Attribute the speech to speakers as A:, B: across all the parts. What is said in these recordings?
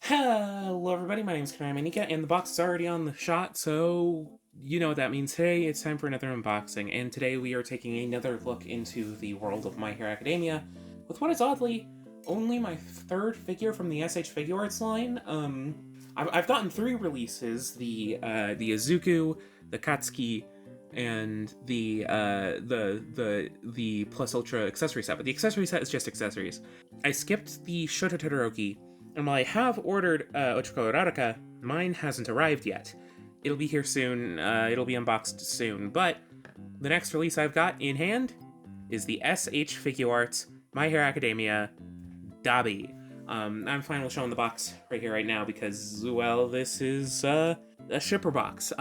A: Hello everybody, my name is Kanai Manika, and the box is already on the shot, so you know what that means. Today it's time for another unboxing, and today we are taking another look into the world of My Hero Academia with what is oddly only my third figure from the S.H.Figuarts line. I've gotten 3 releases: the Izuku, the Katsuki, and the Plus Ultra accessory set. But the accessory set is just accessories. I skipped the Shota Todoroki. And while I have ordered Ochiko Raraka, mine hasn't arrived yet. It'll be here soon, it'll be unboxed soon, but the next release I've got in hand is the S.H.Figuarts My Hero Academia Dabi. I'm fine with showing the box right here, right now, because, well, this is a shipper box.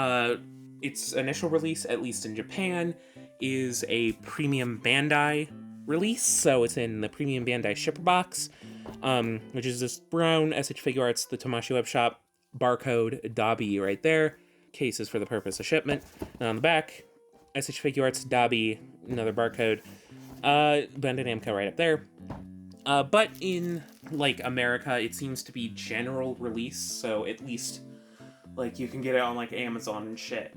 A: Its initial release, at least in Japan, is a premium Bandai release, so it's in the premium Bandai shipper box. Which is this brown S.H.Figuarts, the Tamashii web shop, barcode Dabi right there. Case is for the purpose of shipment. And on the back, S.H.Figuarts, Dabi, another barcode, Bandai Namco right up there. But in, like, America, it seems to be general release, so at least, like, you can get it on, like, Amazon and shit.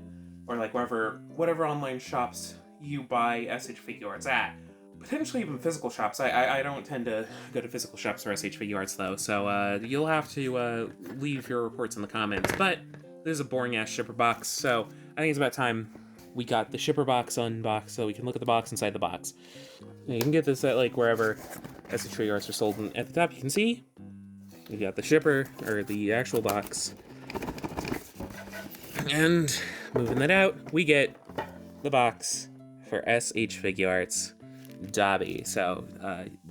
A: Or, like, whatever online shops you buy S.H.Figuarts at. Potentially even physical shops. I don't tend to go to physical shops for S.H.Figuarts, though, so you'll have to leave your reports in the comments. But this is a boring-ass shipper box, so I think it's about time we got the shipper box unboxed so we can look at the box inside the box. Now, you can get this at, like, wherever S.H.Figuarts are sold, and at the top you can see we got the shipper, or the actual box. And moving that out, we get the box for S.H.Figuarts Dabi. So,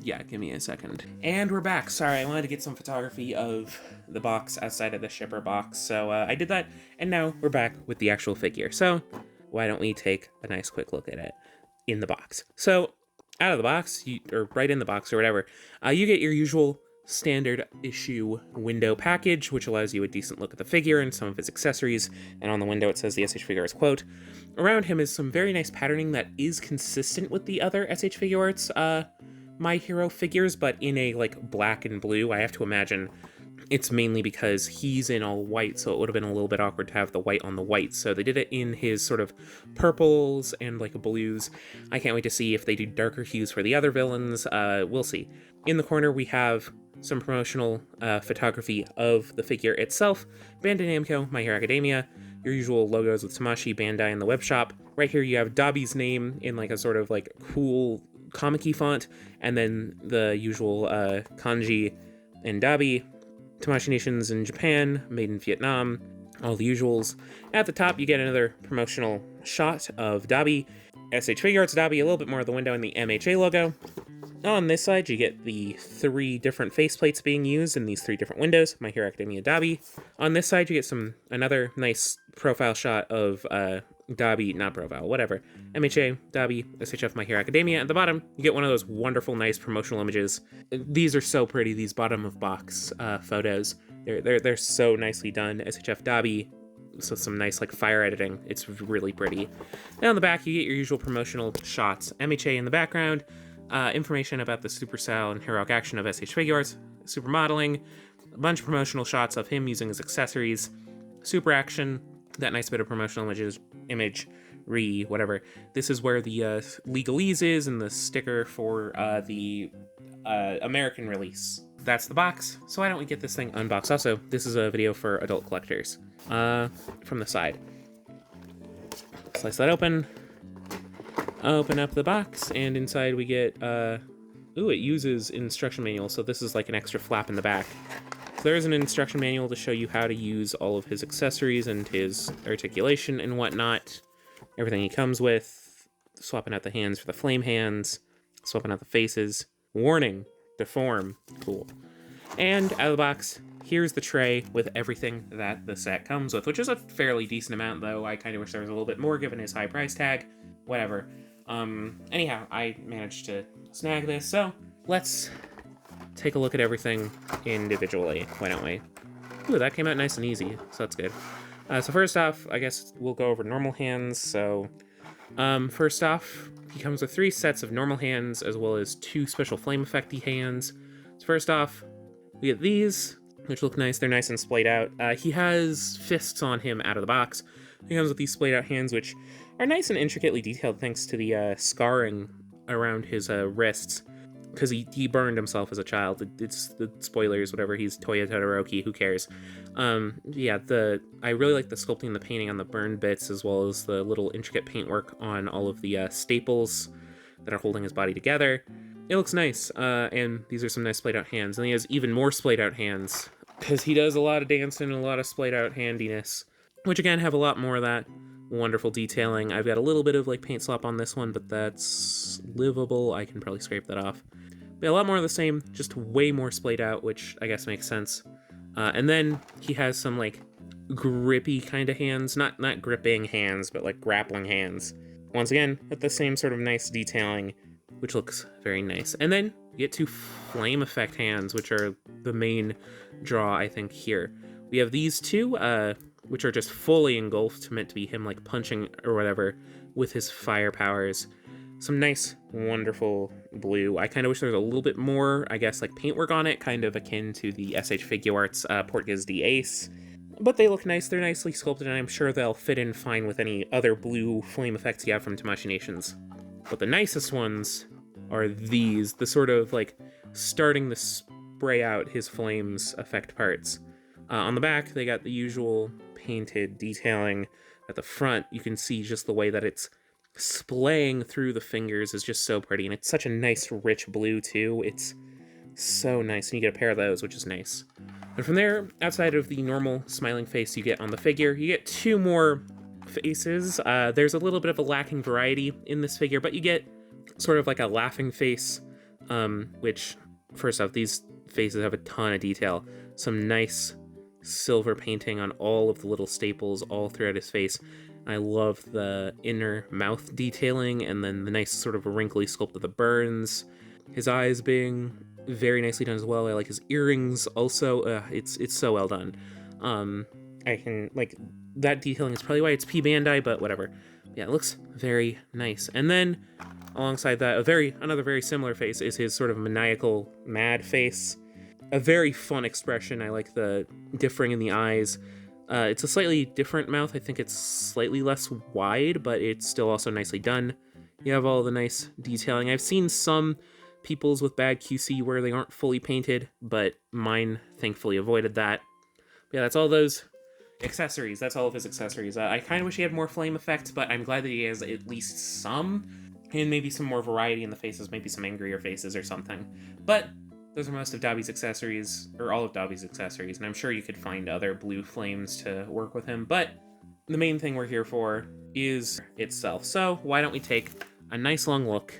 A: yeah, give me a second. And we're back. Sorry, I wanted to get some photography of the box outside of the shipper box, so I did that, and now we're back with the actual figure. So, why don't we take a nice quick look at it in the box. So, out of the box, or right in the box, or whatever, you get your usual standard issue window package, which allows you a decent look at the figure and some of its accessories, and on the window it says the S.H.Figuarts quote. Around him is some very nice patterning that is consistent with the other S.H.Figuarts My Hero figures, but in a, like, black and blue. I have to imagine it's mainly because he's in all white, so it would have been a little bit awkward to have the white on the white, so they did it in his sort of purples and, like, blues. I can't wait to see if they do darker hues for the other villains. We'll see. In the corner we have some promotional photography of the figure itself. Bandai Namco, My Hero Academia, your usual logos with Tamashii, Bandai, and the web shop. Right here you have Dabi's name in, like, a sort of, like, cool comic-y font, and then the usual kanji and Dabi. Tamashii Nations in Japan, made in Vietnam, all the usuals. At the top you get another promotional shot of Dabi, S.H.Figuarts Dabi, a little bit more of the window and the MHA logo. On this side, you get the 3 different faceplates being used in these 3 different windows, My Hero Academia Dabi. On this side, you get another nice profile shot of Dabi, not profile, whatever. MHA, Dabi, SHF, My Hero Academia. At the bottom, you get one of those wonderful, nice promotional images. These are so pretty, these bottom of box photos. They're so nicely done. SHF Dabi, so some nice, like, fire editing. It's really pretty. And on the back, you get your usual promotional shots. MHA in the background. Information about the super style and heroic action of S.H.Figuarts, super modeling, a bunch of promotional shots of him using his accessories, super action, that nice bit of promotional imagery, whatever. This is where the legalese is and the sticker for the American release. That's the box, so why don't we get this thing unboxed? Also, this is a video for adult collectors. From the side. Slice that open. Open up the box, and inside we get, it uses instruction manual, so this is like an extra flap in the back. So there is an instruction manual to show you how to use all of his accessories and his articulation and whatnot. Everything he comes with. Swapping out the hands for the flame hands. Swapping out the faces. Warning, deform, cool. And out of the box, here's the tray with everything that the set comes with, which is a fairly decent amount, though. I kind of wish there was a little bit more given his high price tag. Whatever. Anyhow, I managed to snag this, so let's take a look at everything individually, why don't we? Ooh, that came out nice and easy, so that's good. So first off, I guess we'll go over normal hands, so first off, he comes with 3 sets of normal hands, as well as 2 special flame effecty hands. So first off, we get these. which look nice. They're nice and splayed out. He has fists on him out of the box. He comes with these splayed out hands, which are nice and intricately detailed thanks to the scarring around his wrists, because he burned himself as a child. It's the spoilers, whatever. He's Toya Todoroki. Who cares? Yeah, I really like the sculpting and the painting on the burned bits, as well as the little intricate paintwork on all of the staples that are holding his body together. It looks nice, and these are some nice splayed out hands. And he has even more splayed out hands, because he does a lot of dancing and a lot of splayed out handiness, which again have a lot more of that wonderful detailing. I've got a little bit of like paint slop on this one, but that's livable. I can probably scrape that off. But a lot more of the same, just way more splayed out, which I guess makes sense. And then he has some like grippy kind of hands, not gripping hands, but like grappling hands. Once again, with the same sort of nice detailing, which looks very nice. And then you get two flame effect hands, which are the main draw, I think, here. We have these two, which are just fully engulfed, meant to be him like punching or whatever with his fire powers. Some nice, wonderful blue. I kind of wish there was a little bit more, I guess, like paintwork on it, kind of akin to the S.H.Figuarts Portgas de Ace. But they look nice, they're nicely sculpted, and I'm sure they'll fit in fine with any other blue flame effects you have from Tamashii Nations. But the nicest ones are these, the sort of like starting to spray out his flames effect parts. On the back, they got the usual painted detailing. At the front, you can see just the way that it's splaying through the fingers is just so pretty, and it's such a nice rich blue too. It's so nice, and you get a pair of those, which is nice. And from there, outside of the normal smiling face you get on the figure, you get two more faces. There's a little bit of a lacking variety in this figure, but you get sort of like a laughing face, which, first off, these faces have a ton of detail. Some nice silver painting on all of the little staples all throughout his face. I love the inner mouth detailing, and then the nice sort of wrinkly sculpt of the burns. His eyes being very nicely done as well. I like his earrings also. It's so well done. I can, like, that detailing is probably why it's P Bandai, but whatever. Yeah, it looks very nice. And then alongside that, another very similar face is his sort of maniacal mad face. A very fun expression. I like the differing in the eyes. It's a slightly different mouth. I think it's slightly less wide, but it's still also nicely done. You have all the nice detailing. I've seen some people's with bad QC where they aren't fully painted, but mine thankfully avoided that. But yeah, that's all those accessories. That's all of his accessories. I kind of wish he had more flame effects, but I'm glad that he has at least some, and maybe some more variety in the faces, maybe some angrier faces or something. But those are most of Dabi's accessories, or all of Dabi's accessories, and I'm sure you could find other blue flames to work with him, but the main thing we're here for is itself. So why don't we take a nice long look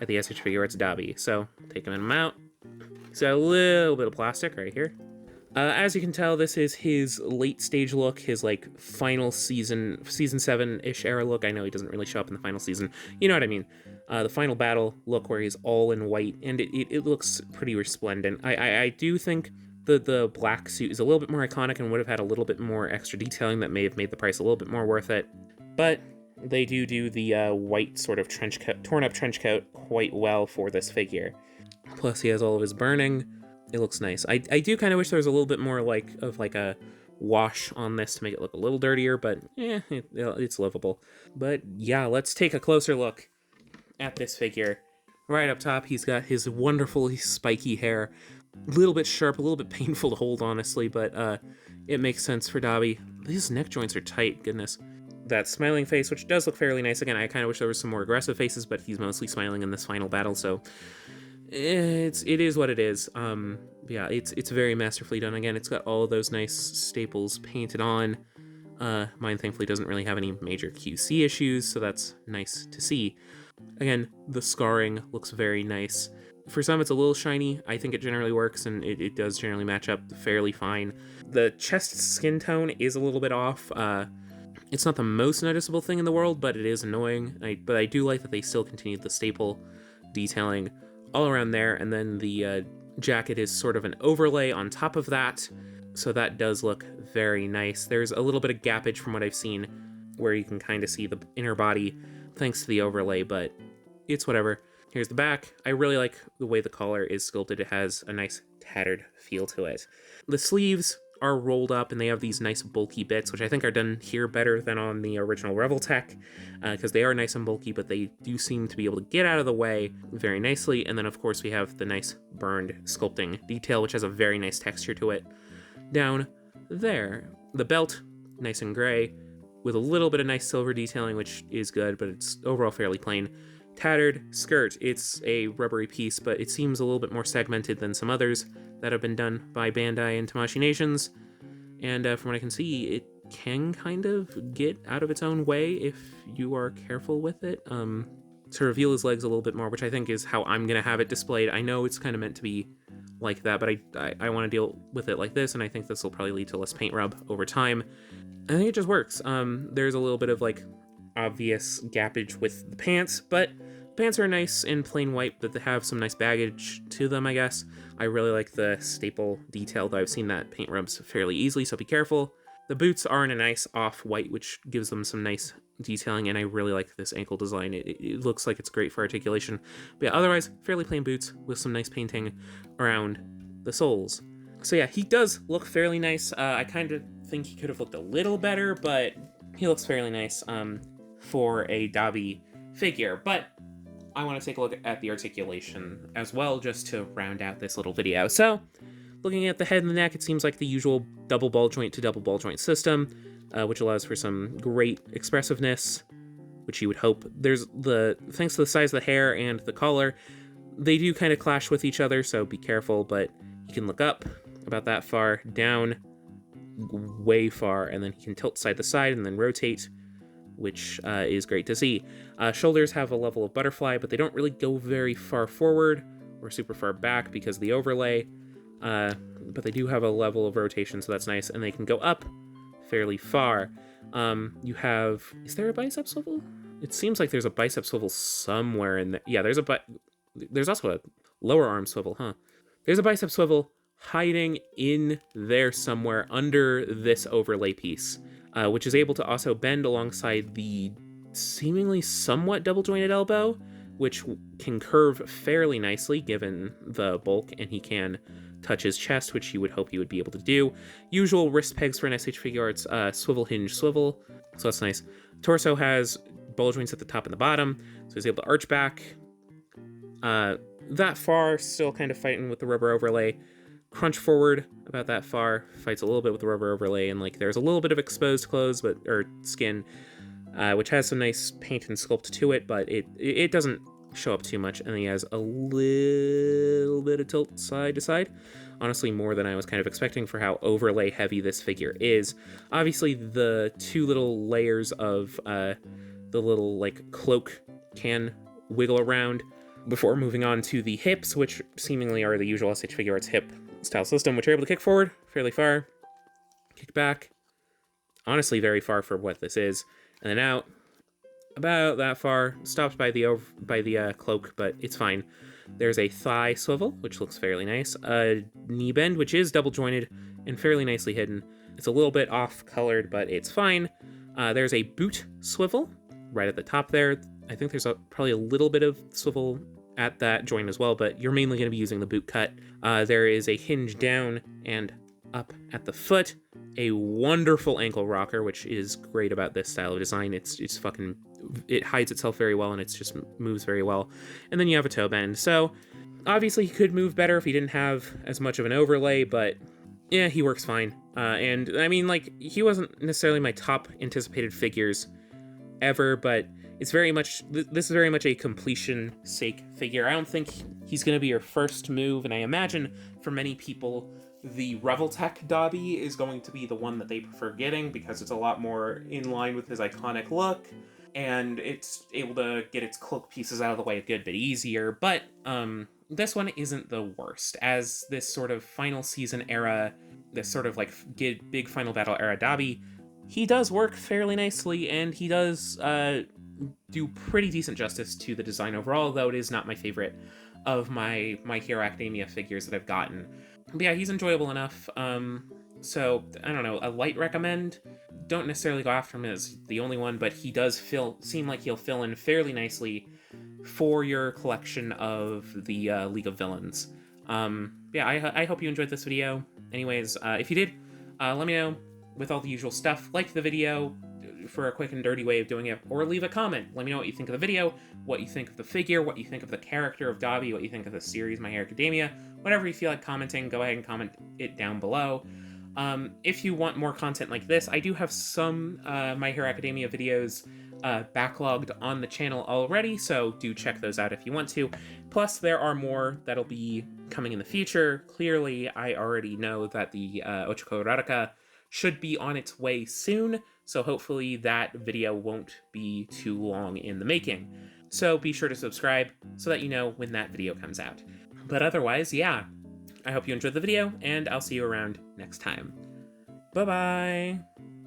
A: at the S.H.Figuarts Dabi. So take him out. He's got a little bit of plastic right here. As you can tell, this is his late stage look, his like final season 7-ish era look. I know he doesn't really show up in the final season. You know what I mean. The final battle look where he's all in white, and it looks pretty resplendent. I do think the black suit is a little bit more iconic and would have had a little bit more extra detailing that may have made the price a little bit more worth it. But they do the white sort of trench coat, torn up trench coat quite well for this figure. Plus he has all of his burning. It looks nice. I do kind of wish there was a little bit more of a wash on this to make it look a little dirtier, but it's livable. But yeah, let's take a closer look at this figure. Right up top, he's got his wonderfully spiky hair. A little bit sharp, a little bit painful to hold, honestly, but it makes sense for Dabi. These neck joints are tight, goodness. That smiling face, which does look fairly nice. Again, I kind of wish there was some more aggressive faces, but he's mostly smiling in this final battle, so it is what it is. Yeah, it's very masterfully done. Again, it's got all of those nice staples painted on. Mine thankfully doesn't really have any major QC issues, so that's nice to see. Again, the scarring looks very nice. For some, it's a little shiny. I think it generally works, and it does generally match up fairly fine. The chest skin tone is a little bit off. It's not the most noticeable thing in the world, but it is annoying. But I do like that they still continued the staple detailing all around there, and then the jacket is sort of an overlay on top of that, so that does look very nice. There's a little bit of gappage from what I've seen where you can kind of see the inner body thanks to the overlay, but it's whatever. Here's the back. I really like the way the collar is sculpted. It has a nice tattered feel to it. The sleeves are rolled up and they have these nice bulky bits, which I think are done here better than on the original Reveltech, because they are nice and bulky, but they do seem to be able to get out of the way very nicely. And then of course we have the nice burned sculpting detail, which has a very nice texture to it down there. The belt, nice and gray, with a little bit of nice silver detailing, which is good, but it's overall fairly plain. Tattered skirt. It's a rubbery piece, but it seems a little bit more segmented than some others that have been done by Bandai and Tamashii Nations. And from what I can see, it can kind of get out of its own way if you are careful with it. To reveal his legs a little bit more, which I think is how I'm going to have it displayed. I know it's kind of meant to be like that, but I want to deal with it like this, and I think this will probably lead to less paint rub over time. I think it just works. There's a little bit of like obvious gappage with the pants, but pants are nice and plain white, but they have some nice baggage to them, I guess. I really like the staple detail, though I've seen that paint rubs fairly easily, so be careful. The boots are in a nice off-white, which gives them some nice detailing, and I really like this ankle design. It looks like it's great for articulation. But yeah, otherwise, fairly plain boots with some nice painting around the soles. So yeah, he does look fairly nice. I kind of think he could have looked a little better, but he looks fairly nice for a Dabi figure. But I want to take a look at the articulation as well, just to round out this little video. So, looking at the head and the neck, it seems like the usual double ball joint to double ball joint system, which allows for some great expressiveness, which you would hope. Thanks to the size of the hair and the collar, they do kind of clash with each other, so be careful, but you can look up about that far, down way far, and then he can tilt side to side and then rotate, which is great to see. Shoulders have a level of butterfly, but they don't really go very far forward or super far back because of the overlay, but they do have a level of rotation, so that's nice, and they can go up fairly far. Is there a bicep swivel? It seems like there's a bicep swivel somewhere in there. Yeah, there's also a lower arm swivel, huh? There's a bicep swivel hiding in there somewhere under this overlay piece, which is able to also bend alongside the seemingly somewhat double jointed elbow, which can curve fairly nicely given the bulk, and he can touch his chest, which you would hope he would be able to do. Usual wrist pegs for an S.H.Figuarts, swivel hinge swivel, so that's nice. Torso has ball joints at the top and the bottom, so he's able to arch back that far, still kind of fighting with the rubber overlay. Crunch forward about that far, fights a little bit with the rubber overlay, and like there's a little bit of exposed clothes or skin, which has some nice paint and sculpt to it, but it doesn't show up too much. And he has a little bit of tilt side to side, honestly more than I was kind of expecting for how overlay heavy this figure is. Obviously the two little layers of the little like cloak can wiggle around before moving on to the hips, which seemingly are the usual S.H.Figuarts hip style system, which are able to kick forward fairly far, kick back, honestly very far for what this is, and then out about that far, stopped by the cloak, but it's fine. There's a thigh swivel, which looks fairly nice, a knee bend, which is double jointed and fairly nicely hidden. It's a little bit off colored, but it's fine. There's a boot swivel right at the top there. I think there's probably a little bit of swivel at that joint as well, but you're mainly going to be using the boot cut. There is a hinge down and up at the foot, a wonderful ankle rocker, which is great about this style of design. It hides itself very well, and it just moves very well. And then you have a toe bend. So obviously he could move better if he didn't have as much of an overlay, but yeah, he works fine. And I mean, like, he wasn't necessarily my top anticipated figures ever, but this is very much a completion sake figure. I don't think he's going to be your first move, and I imagine for many people the Reveltech Dabi is going to be the one that they prefer getting because it's a lot more in line with his iconic look, and it's able to get its cloak pieces out of the way a good bit easier. But this one isn't the worst, as this sort of final season era, this sort of like big final battle era Dabi, he does work fairly nicely, and he does do pretty decent justice to the design overall, though it is not my favorite of my Hero Academia figures that I've gotten. But yeah, he's enjoyable enough. So, I don't know, a light recommend. Don't necessarily go after him as the only one, but he does seem like he'll fill in fairly nicely for your collection of the League of Villains. Yeah, I hope you enjoyed this video. Anyways, if you did, let me know with all the usual stuff. Like the video for a quick and dirty way of doing it, or leave a comment. Let me know what you think of the video, what you think of the figure, what you think of the character of Dabi, what you think of the series My Hero Academia. Whatever you feel like commenting, go ahead and comment it down below. If you want more content like this, I do have some My Hero Academia videos backlogged on the channel already, so do check those out if you want to. Plus, there are more that'll be coming in the future. Clearly, I already know that the Ochiko Raraka should be on its way soon, so hopefully that video won't be too long in the making. So be sure to subscribe so that you know when that video comes out. But otherwise, yeah, I hope you enjoyed the video, and I'll see you around next time. Bye-bye!